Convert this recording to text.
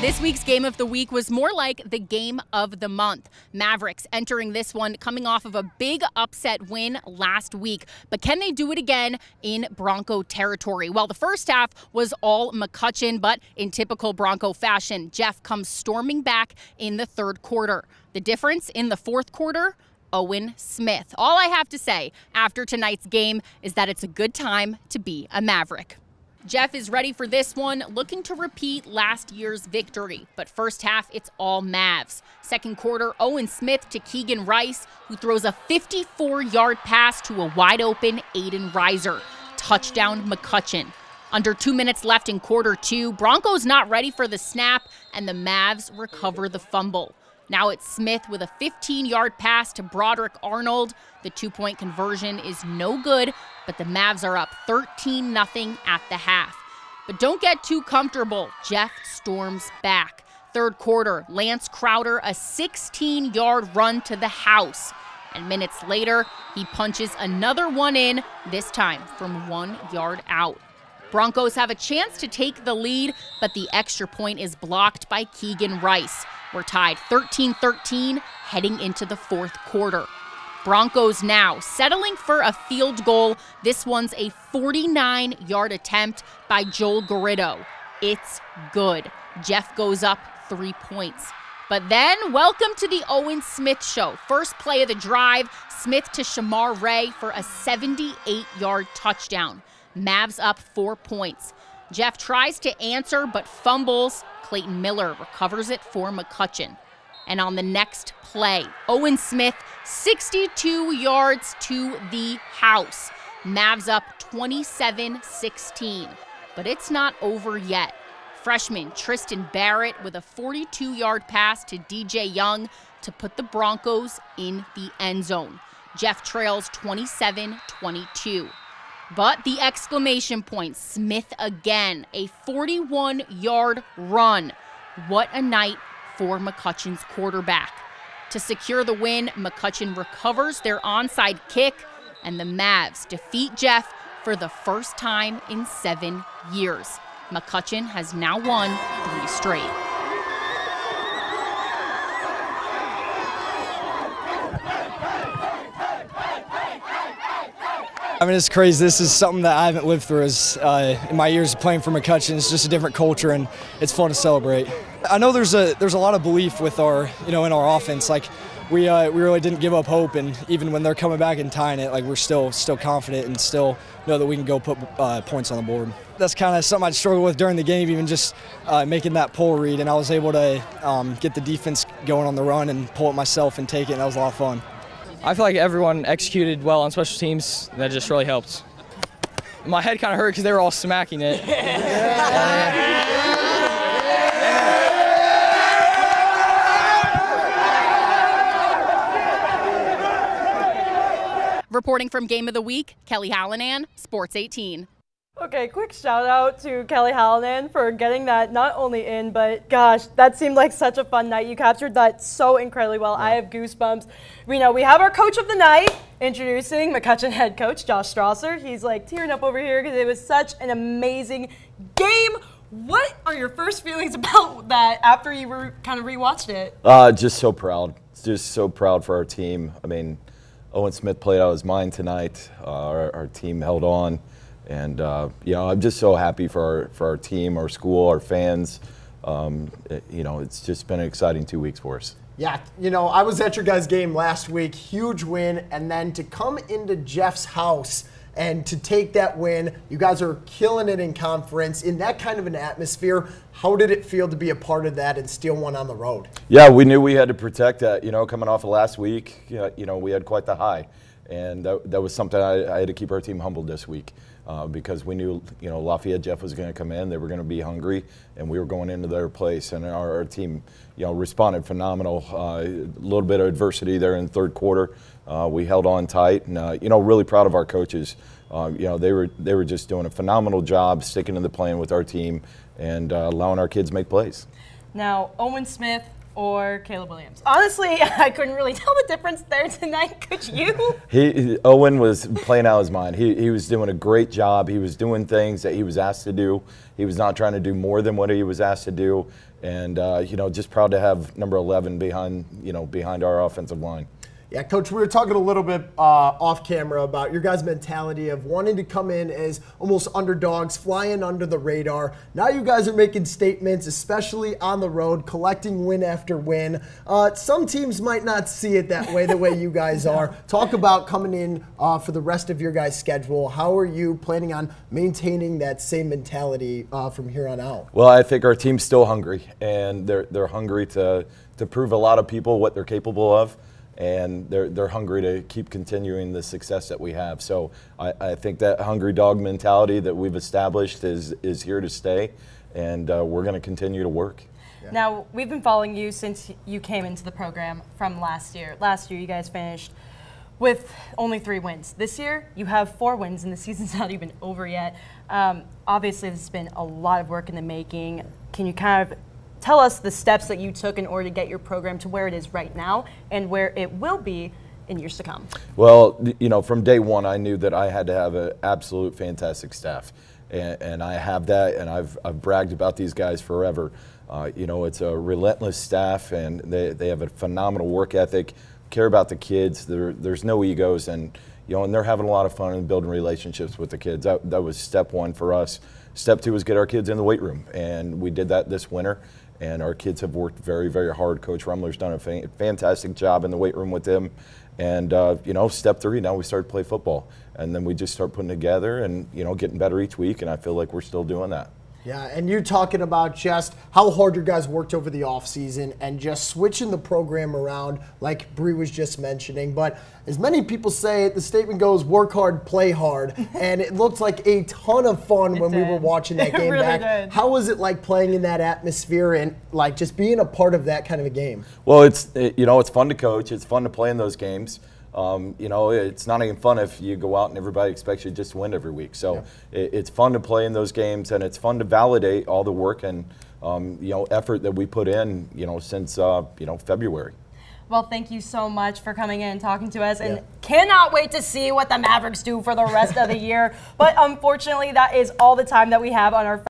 This week's Game of the Week was more like the Game of the Month. Mavericks entering this one coming off of a big upset win last week. But can they do it again in Bronco territory? Well, the first half was all McCutchen, but in typical Bronco fashion, Jeff comes storming back in the third quarter. The difference in the fourth quarter? Owen Smith. All I have to say after tonight's game is that it's a good time to be a Maverick. Jeff is ready for this one, looking to repeat last year's victory. But first half, it's all Mavs. Second quarter, Owen Smith to Keegan Rice, who throws a 54-yard pass to a wide-open Aiden Reiser. Touchdown McCutchen. Under 2 minutes left in quarter two, Broncos not ready for the snap, and the Mavs recover the fumble. Now it's Smith with a 15-yard pass to Broderick Arnold. The two-point conversion is no good, but the Mavs are up 13-0 at the half. But don't get too comfortable. Jeff storms back. Third quarter, Lance Crowder, a 16-yard run to the house. And minutes later, he punches another one in, this time from 1 yard out. Broncos have a chance to take the lead, but the extra point is blocked by Keegan Rice. We're tied 13-13 heading into the fourth quarter. Broncos now settling for a field goal. This one's a 49-yard attempt by Joel Garrido. It's good. Jeff goes up 3 points. But then, welcome to the Owen Smith Show. First play of the drive, Smith to Shamar Ray for a 78-yard touchdown. Mavs up 4 points. Jeff tries to answer but fumbles. Clayton Miller recovers it for McCutchen. And on the next play, Owen Smith, 62 yards to the house. Mavs up 27-16. But it's not over yet. Freshman Tristan Barrett with a 42-yard pass to DJ Young to put the Broncos in the end zone. Jeff trails 27-22. But the exclamation point, Smith again, a 41-yard run. What a night for McCutchen's quarterback. To secure the win, McCutchen recovers their onside kick, and the Mavs defeat Jeff for the first time in 7 years. McCutchen has now won 3 straight. I mean, it's crazy. This is something that I haven't lived through in my years of playing for McCutchen. It's just a different culture, and it's fun to celebrate. I know there's a lot of belief with our, in our offense. Like we really didn't give up hope, and even when they're coming back and tying it, like we're still confident and still know that we can go put points on the board. That's kind of something I'd struggle with during the game, even just making that pull read, and I was able to get the defense going on the run and pull it myself and take it, and that was a lot of fun. I feel like everyone executed well on special teams. That just really helped. My head kind of hurt because they were all smacking it. Reporting from Game of the Week, Kelly Hallinan, Sports 18. Okay, quick shout out to Kelly Hallinan for getting that not only in, but gosh, that seemed like such a fun night. You captured that so incredibly well. Yeah. I have goosebumps. We have our coach of the night introducing McCutchen head coach Josh Strasser. He's like tearing up over here because it was such an amazing game. What are your first feelings about that after you were kind of rewatched it? Just so proud. Just so proud for our team. I mean, Owen Smith played out his mind tonight. Our team held on. And, I'm just so happy for our team, our school, our fans. It's just been an exciting 2 weeks for us. Yeah, I was at your guys' game last week, huge win, and then to come into Jeff's house and to take that win, you guys are killing it in conference. In that kind of an atmosphere, how did it feel to be a part of that and steal one on the road? Yeah, we knew we had to protect that, coming off of last week, we had quite the high. And that was something I had to keep our team humbled this week. Because we knew, Lafayette Jeff was going to come in. They were going to be hungry, and we were going into their place. And our team, responded phenomenal. A little bit of adversity there in the third quarter. We held on tight, and really proud of our coaches. They were just doing a phenomenal job sticking to the plan with our team and allowing our kids make plays. Now, Owen Smith, or Caleb Williams? Honestly, I couldn't really tell the difference there tonight. Could you? Owen was playing out his mind. He was doing a great job. He was doing things that he was asked to do. He was not trying to do more than what he was asked to do. And, just proud to have number 11 behind our offensive line. Yeah, Coach, we were talking a little bit off camera about your guys' mentality of wanting to come in as almost underdogs, flying under the radar. Now you guys are making statements, especially on the road, collecting win after win. Some teams might not see it that way, the way you guys are. Talk about coming in for the rest of your guys' schedule. How are you planning on maintaining that same mentality from here on out? Well, I think our team's still hungry, and they're hungry to prove a lot of people what they're capable of. And they're hungry to keep continuing the success that we have. So I think that hungry dog mentality that we've established is here to stay, and we're going to continue to work. Yeah. Now, we've been following you since you came into the program from last year. Last year, you guys finished with only 3 wins. This year, you have 4 wins, and the season's not even over yet. Obviously, this has been a lot of work in the making. Can you kind of tell us the steps that you took in order to get your program to where it is right now and where it will be in years to come? Well, from day one, I knew that I had to have an absolute fantastic staff. And I have that, and I've bragged about these guys forever. It's a relentless staff, and they have a phenomenal work ethic, care about the kids. There's no egos, and they're having a lot of fun and building relationships with the kids. That was step 1 for us. Step 2 was get our kids in the weight room, and we did that this winter. And our kids have worked very, very hard. Coach Rumler's done a fantastic job in the weight room with them. And, step 3, now we start to play football. And then we just start putting together and, getting better each week. And I feel like we're still doing that. Yeah, and you're talking about just how hard your guys worked over the offseason and just switching the program around like Bree was just mentioning. But as many people say, the statement goes, work hard, play hard. And it looked like a ton of fun when we were watching that game really back. Did. How was it like playing in that atmosphere and like just being a part of that kind of a game? Well, it's fun to coach. It's fun to play in those games. It's not even fun if you go out and everybody expects you just to win every week. So it's fun to play in those games, and it's fun to validate all the work and effort that we put in since February. Well, thank you so much for coming in and talking to us, and cannot wait to see what the Mavericks do for the rest of the year. But unfortunately, that is all the time that we have on our